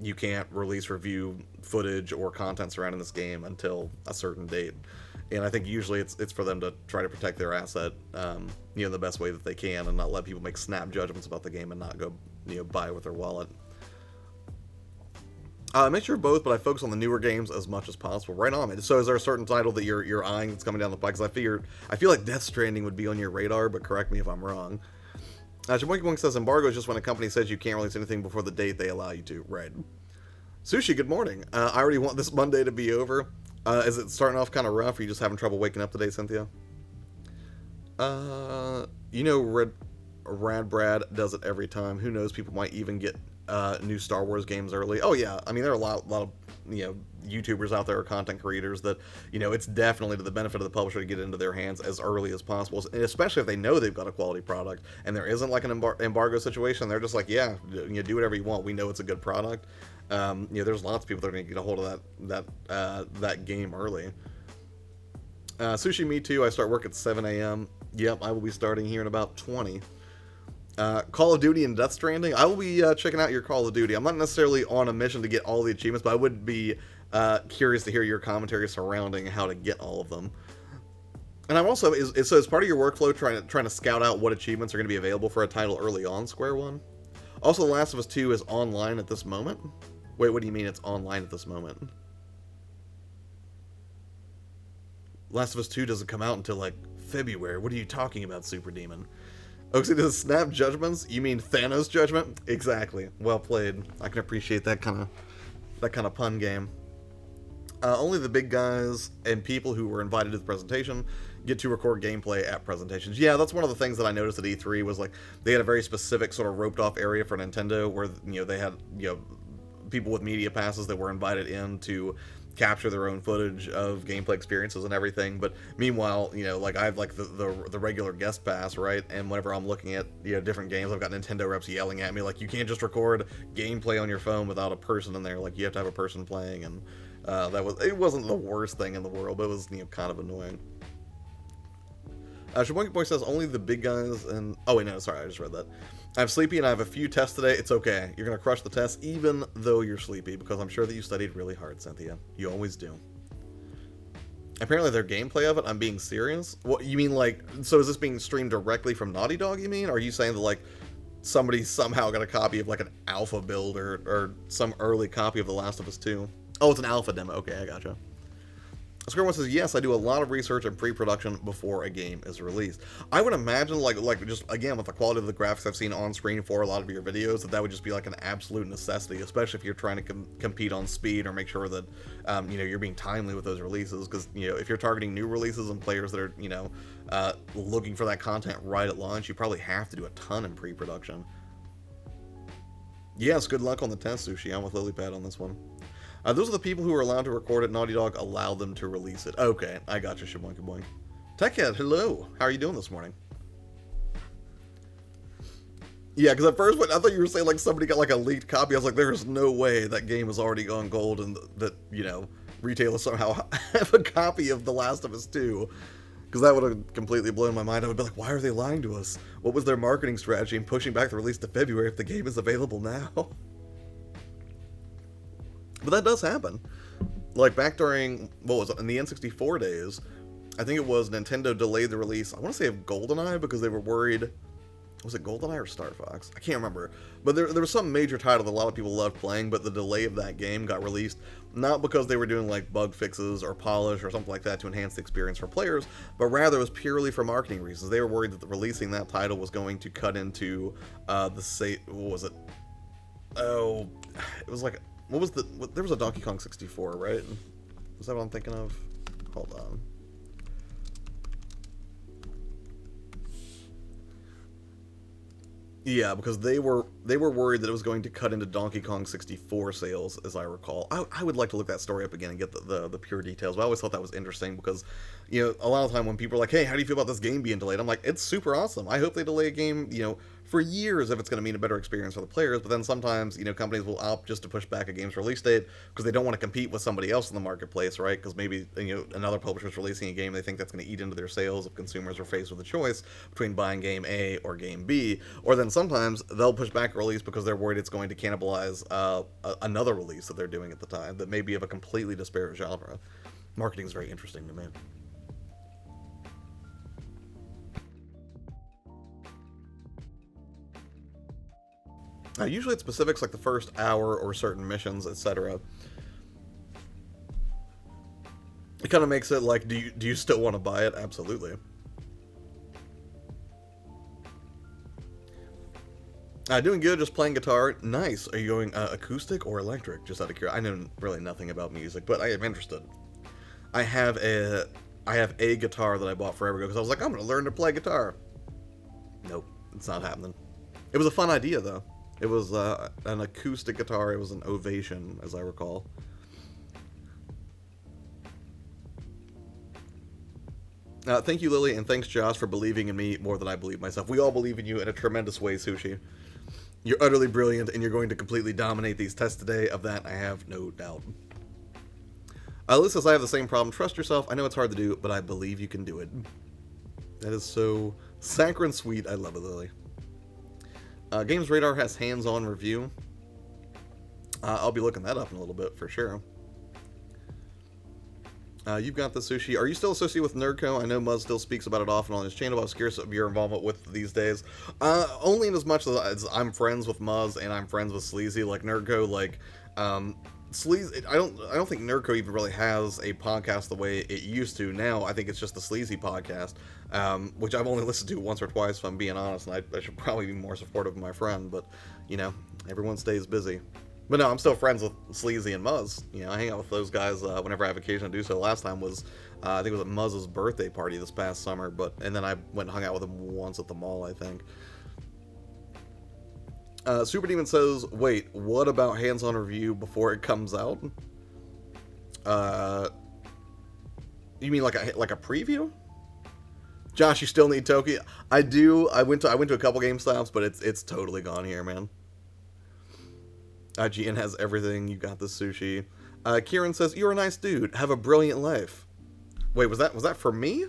[SPEAKER 1] you can't release review footage or content surrounding this game until a certain date. And I think usually it's for them to try to protect their asset, the best way that they can, and not let people make snap judgments about the game and not go, buy with their wallet. Make sure of both, but I focus on the newer games as much as possible. Right on. So is there a certain title that you're eyeing that's coming down the pike? Because I feel like Death Stranding would be on your radar, but correct me if I'm wrong. Jamonkey Wong says embargo is just when a company says you can't release anything before the date they allow you to. Right. Sushi, good morning. I already want this Monday to be over. Is it starting off kind of rough? Or are you just having trouble waking up today, Cynthia? Rad Brad does it every time. Who knows? People might even get new Star Wars games early. Oh yeah, I mean there are a lot of YouTubers out there or content creators that it's definitely to the benefit of the publisher to get it into their hands as early as possible, and especially if they know they've got a quality product and there isn't like an embargo situation. They're just like, yeah, do whatever you want. We know it's a good product. There's lots of people that are going to get a hold of that game early. Sushi, me too. I start work at 7 a.m. Yep, I will be starting here in about 20. Call of Duty and Death Stranding. I will be checking out your Call of Duty. I'm not necessarily on a mission to get all the achievements, but I would be curious to hear your commentary surrounding how to get all of them. And I'm also, so as part of your workflow, trying to scout out what achievements are going to be available for a title early on, Square One. Also, The Last of Us 2 is online at this moment. Wait, what do you mean it's online at this moment? Last of Us 2 doesn't come out until like February. What are you talking about, Super Demon? Oaksy does snap judgments? You mean Thanos judgment? Exactly. Well played. I can appreciate that kind of pun game. Only the big guys and people who were invited to the presentation get to record gameplay at presentations. Yeah, that's one of the things that I noticed at E3 was like they had a very specific sort of roped off area for Nintendo where they had people with media passes that were invited in to capture their own footage of gameplay experiences and everything. But meanwhile, like I have like the regular guest pass, right? And whenever I'm looking at different games, I've got Nintendo reps yelling at me like, you can't just record gameplay on your phone without a person in there. Like you have to have a person playing, and it wasn't the worst thing in the world, but it was kind of annoying. Shamonkey Boy says only the big guys and oh wait, no, sorry, I just read that. I'm sleepy and I have a few tests today. It's okay. You're gonna crush the tests even though you're sleepy, because I'm sure that you studied really hard, Cynthia. You always do. Apparently their gameplay of it, I'm being serious. What you mean, like, so is this being streamed directly from Naughty Dog, you mean? Or are you saying that like somebody somehow got a copy of like an alpha build or some early copy of The Last of Us 2? Oh, it's an alpha demo. Okay, I gotcha. Square One says, yes, I do a lot of research and pre-production before a game is released. I would imagine, like just, again, with the quality of the graphics I've seen on screen for a lot of your videos, that would just be like an absolute necessity, especially if you're trying to compete on speed or make sure that, you're being timely with those releases. Because, if you're targeting new releases and players that are, looking for that content right at launch, you probably have to do a ton in pre-production. Yes, good luck on the test, Sushi. I'm with Lilypad on this one. Those are the people who are allowed to record it. Naughty Dog allowed them to release it. Okay, I got you, Shaboinka Boink. Techhead, hello. How are you doing this morning? Yeah, because at first I thought you were saying like somebody got like a leaked copy. I was like, there's no way that game has already gone gold and that, you know, retailers somehow have a copy of The Last of Us 2. Because that would have completely blown my mind. I would be like, why are they lying to us? What was their marketing strategy in pushing back the release to February if the game is available now? But that does happen. Like back during, what was it, in the N64 days, I think it was Nintendo delayed the release, I want to say of GoldenEye, because they were worried. Was it GoldenEye or Star Fox? I can't remember. But there was some major title that a lot of people loved playing, but the delay of that game got released not because they were doing like bug fixes or polish or something like that to enhance the experience for players, but rather it was purely for marketing reasons. They were worried that releasing that title was going to cut into what was it? Oh, it was like, there was a Donkey Kong 64, right? Is that what I'm thinking of? Hold on. Yeah, because they were worried that it was going to cut into Donkey Kong 64 sales, as I recall. I would like to look that story up again and get the pure details, but I always thought that was interesting because, you know, a lot of time when people are like, hey, how do you feel about this game being delayed? I'm like, it's super awesome. I hope they delay a game, you know, for years if it's going to mean a better experience for the players, but then sometimes, you know, companies will opt just to push back a game's release date because they don't want to compete with somebody else in the marketplace, right? Because maybe, you know, another publisher's releasing a game, they think that's going to eat into their sales if consumers are faced with a choice between buying game A or game B, or then sometimes they'll push back a release because they're worried it's going to cannibalize another release that they're doing at the time that may be of a completely disparate genre. Marketing is very interesting to me. Usually it's specifics like the first hour or certain missions, etc. It kind of makes it like, do you still want to buy it? Absolutely. Doing good, just playing guitar. Nice. Are you going acoustic or electric? Just out of curiosity. I know really nothing about music, but I am interested. I have a guitar that I bought forever ago because I was like, I'm going to learn to play guitar. Nope, it's not happening. It was a fun idea, though. It was an acoustic guitar. It was an Ovation, as I recall. Thank you, Lily, and thanks, Josh, for believing in me more than I believe myself. We all believe in you in a tremendous way, Sushi. You're utterly brilliant, and you're going to completely dominate these tests today. Of that, I have no doubt. Liz says, I have the same problem. Trust yourself. I know it's hard to do, but I believe you can do it. That is so saccharine sweet. I love it, Lily. Games Radar has hands-on review. I'll be looking that up in a little bit for sure. You've got the Sushi. Are you still associated with Nerdco? I know Muzz still speaks about it often on his channel. I was curious of your involvement with these days. Only in as much as I'm friends with Muzz and I'm friends with Sleazy. Like Nerdco, like Sleazy. I don't think Nerdco even really has a podcast the way it used to. Now I think it's just the Sleazy podcast, which I've only listened to once or twice, if I'm being honest. And I should probably be more supportive of my friend, but you know, everyone stays busy. But no, I'm still friends with Sleazy and Muzz. You know, I hang out with those guys whenever I have occasion to do so. Last time was, I think it was at Muzz's birthday party this past summer, and then I went and hung out with him once at the mall, I think. Super Demon says, wait, what about hands-on review before it comes out? You mean like a preview? Josh, you still need Toki? I do. I went to a couple GameStops, but it's totally gone here, man. IGN has everything. You got the Sushi. Kieran says, you're a nice dude. Have a brilliant life. Wait, was that for me?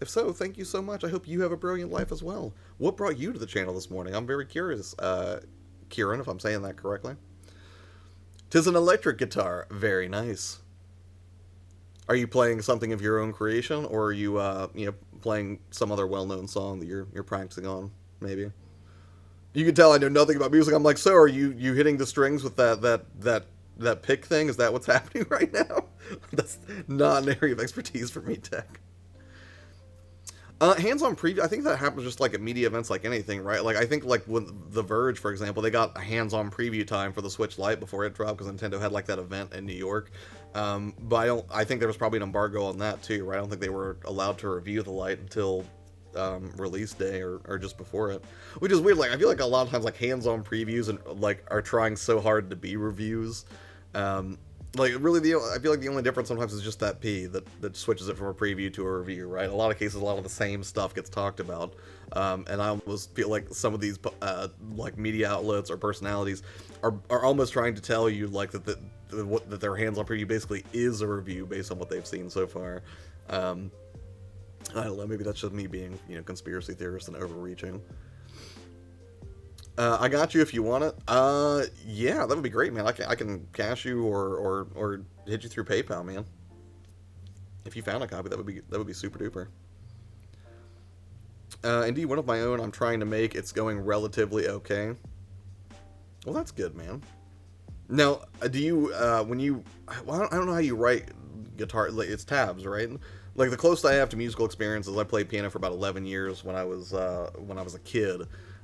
[SPEAKER 1] If so, thank you so much. I hope you have a brilliant life as well. What brought you to the channel this morning? I'm very curious, Kieran, if I'm saying that correctly. 'Tis an electric guitar. Very nice. Are you playing something of your own creation, or are you, playing some other well-known song that you're practicing on, maybe? You can tell I know nothing about music. I'm like, so are you hitting the strings with that pick thing? Is that what's happening right now? That's not an area of expertise for me, Tech. Hands-on preview, I think that happens just like at media events like anything, right? Like, I think like with The Verge, for example, they got a hands-on preview time for the Switch Lite before it dropped because Nintendo had like that event in New York. But I think there was probably an embargo on that too, right? I don't think they were allowed to review the Lite until release day or just before it, which is weird. Like I feel like a lot of times like hands-on previews and like are trying so hard to be reviews. Like really, I feel like the only difference sometimes is just that P that switches it from a preview to a review, right? In a lot of cases, a lot of the same stuff gets talked about, and I almost feel like some of these like media outlets or personalities are almost trying to tell you like that their hands-on preview basically is a review based on what they've seen so far. I don't know. Maybe that's just me being conspiracy theorist and overreaching. I got you if you want it. Yeah, that would be great, man. I can cash you or hit you through PayPal, man. If you found a copy, that would be super duper. Indeed, one of my own I'm trying to make. It's going relatively okay. Well, that's good, man. Now, do you when you? Well, I don't know how you write guitar. It's tabs, right? Like the closest I have to musical experience is I played piano for about 11 years when I was a kid.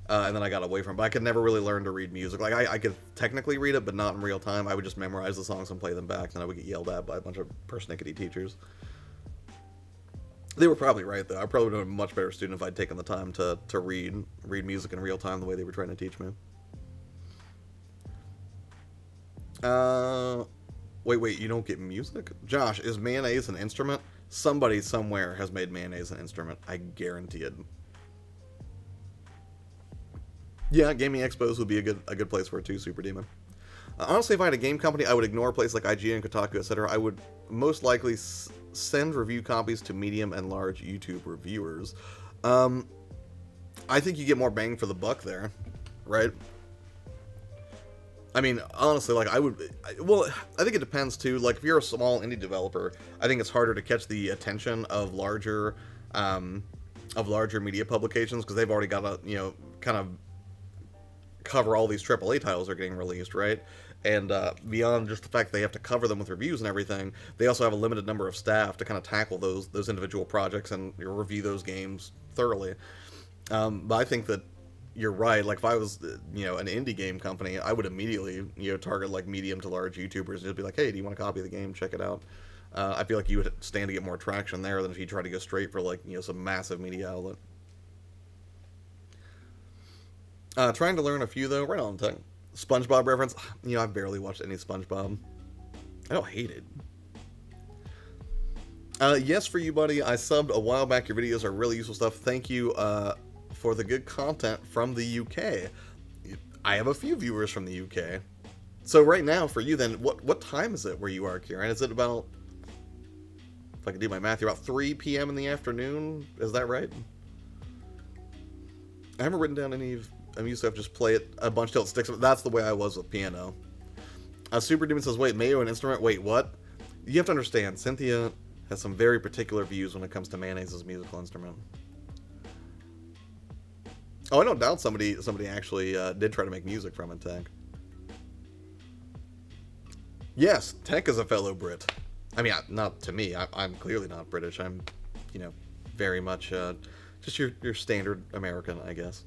[SPEAKER 1] And then I got away from it. But I could never really learn to read music. Like, I could technically read it, but not in real time. I would just memorize the songs and play them back, and I would get yelled at by a bunch of persnickety teachers. They were probably right, though. I probably would have been a much better student if I'd taken the time to read music in real time the way they were trying to teach me. Wait, you don't get music? Josh, is mayonnaise an instrument? Somebody somewhere has made mayonnaise an instrument. I guarantee it. Yeah, gaming expos would be a good place for it too, Super Demon. Honestly, if I had a game company, I would ignore a place like IGN, Kotaku, etc. I would most likely send review copies to medium and large YouTube reviewers. I think you get more bang for the buck there, right? I mean, honestly, like I think it depends too. Like if you're a small indie developer, I think it's harder to catch the attention of larger media publications because they've already got to kind of cover all these AAA titles are getting released, right? And beyond just the fact that they have to cover them with reviews and everything, they also have a limited number of staff to kind of tackle those individual projects and review those games thoroughly. But I think that you're right. Like if I was an indie game company, I would immediately target like medium to large YouTubers and just be like, hey, do you want a copy of the game? Check it out. I feel like you would stand to get more traction there than if you try to go straight for like some massive media outlet. Trying to learn a few though. Right on, Tech. SpongeBob reference. I've barely watched any SpongeBob. I don't hate it. Yes, for you, buddy. I subbed a while back. Your videos are really useful stuff. Thank you for the good content from the UK. I have a few viewers from the UK. So right now, for you then, what time is it where you are, Kieran? Is it about, if I can do my math, you're about 3 p.m. in the afternoon? Is that right? I haven't written down any of... I'm used to have just play it a bunch till it sticks. That's the way I was with piano. Super Demon says, wait, Mayo an instrument? Wait, what? You have to understand, Cynthia has some very particular views when it comes to mayonnaise as a musical instrument. Oh, I don't doubt somebody actually did try to make music from it, Tech. Yes, Tech is a fellow Brit. I mean, not to me. I'm clearly not British. I'm, very much just your standard American, I guess.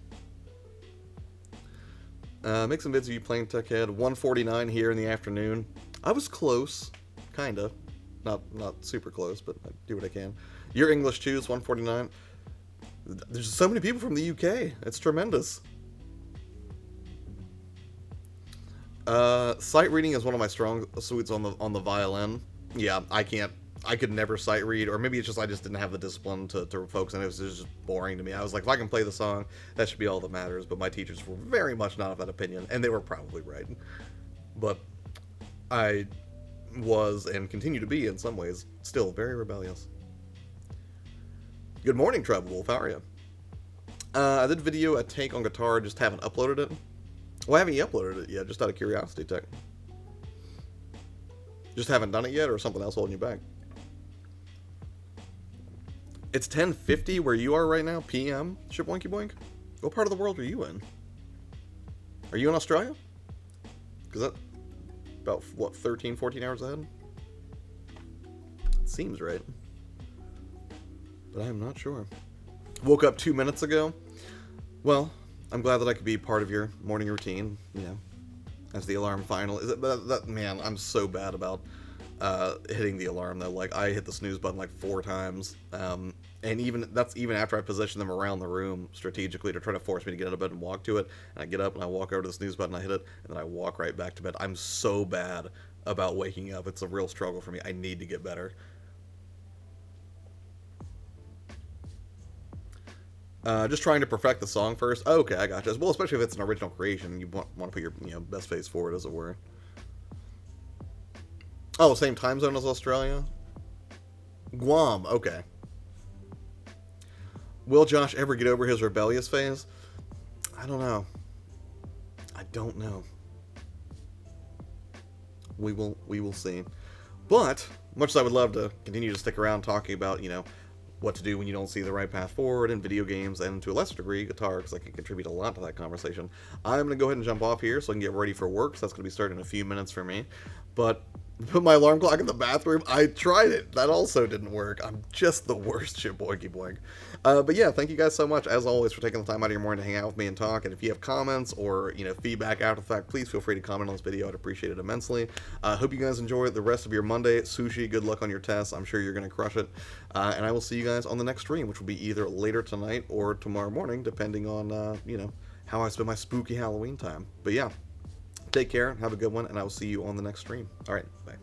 [SPEAKER 1] Make some vids of you playing Tech Head. 1:49 here in the afternoon. I was close, kinda. Not super close, but I do what I can. Your English too is 1:49. There's so many people from the UK. It's tremendous. Sight reading is one of my strong suits on the violin. Yeah, I could never sight read, or maybe it's just I just didn't have the discipline to focus, and it was just boring to me. I was like, if I can play the song, that should be all that matters. But my teachers were very much not of that opinion, and they were probably right. But I was, and continue to be in some ways, still very rebellious. Good morning, Tribal Wolf. How are you? I did a take on guitar, just haven't uploaded it. Why haven't you uploaded it yet? Just out of curiosity, Tech. Just haven't done it yet, or something else holding you back? It's 10:50 where you are right now, PM, Shaboinky Boink? What part of the world are you in? Are you in Australia? Because that's about, 13, 14 hours ahead? It seems right. But I'm not sure. Woke up 2 minutes ago. Well, I'm glad that I could be part of your morning routine, as the alarm finally... Man, I'm so bad about hitting the alarm, though. Like, I hit the snooze button like 4 times, and And that's even after I position them around the room strategically to try to force me to get out of bed and walk to it. And I get up and I walk over to the snooze button, I hit it, and then I walk right back to bed. I'm so bad about waking up. It's a real struggle for me. I need to get better. Just trying to perfect the song first. Oh, okay, I gotcha. Well, especially if it's an original creation, you want to put your best face forward, as it were. Oh, same time zone as Australia. Guam. Okay. Will Josh ever get over his rebellious phase? I don't know. I don't know. We will see. But much as I would love to continue to stick around talking about, what to do when you don't see the right path forward in video games, and to a lesser degree guitar, because I can contribute a lot to that conversation, I'm going to go ahead and jump off here so I can get ready for work. So that's going to be starting in a few minutes for me. But put my alarm clock in the bathroom. I tried it. That also didn't work. I'm just the worst shit boinky boink. But yeah, thank you guys so much, as always, for taking the time out of your morning to hang out with me and talk. And if you have comments or, feedback after the fact, please feel free to comment on this video. I'd appreciate it immensely. Hope you guys enjoy the rest of your Monday. Sushi, good luck on your tests. I'm sure you're going to crush it. And I will see you guys on the next stream, which will be either later tonight or tomorrow morning, depending on, how I spend my spooky Halloween time. But yeah, take care, have a good one, and I will see you on the next stream. All right, bye.